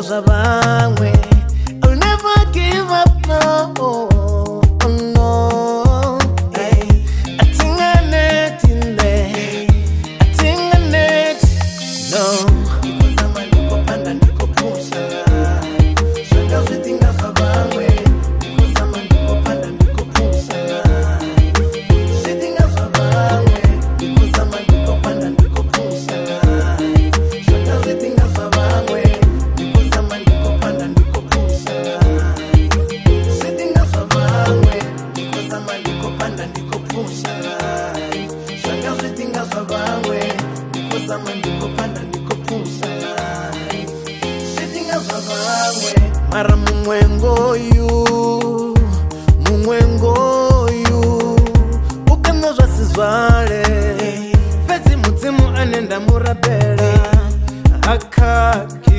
zwa vhaṅwe. I'll never give up, no, oh, no. I think I need in there, I think I need, no. Nikozama nikopanda nikopusha, shanga vitinga zwa vhaṅwe. Nikozama nikopanda nikopusha, vitinga zwa vhaṅwe. Nikozama nikopanda nikopusha, shanga vitinga zwa vhaṅwe. Nikozama nikopanda nikopusha, vitinga zwa vhaṅwe. Nikozama nikopanda nikopusha, shanga vitinga zwa vhaṅwe. Nikozama nikopanda nikopusha, vitinga zwa vhaṅwe. Mara mumwengo yu ukano zwa si zwale fhedzi mudzimu ane nda murabela akhakhi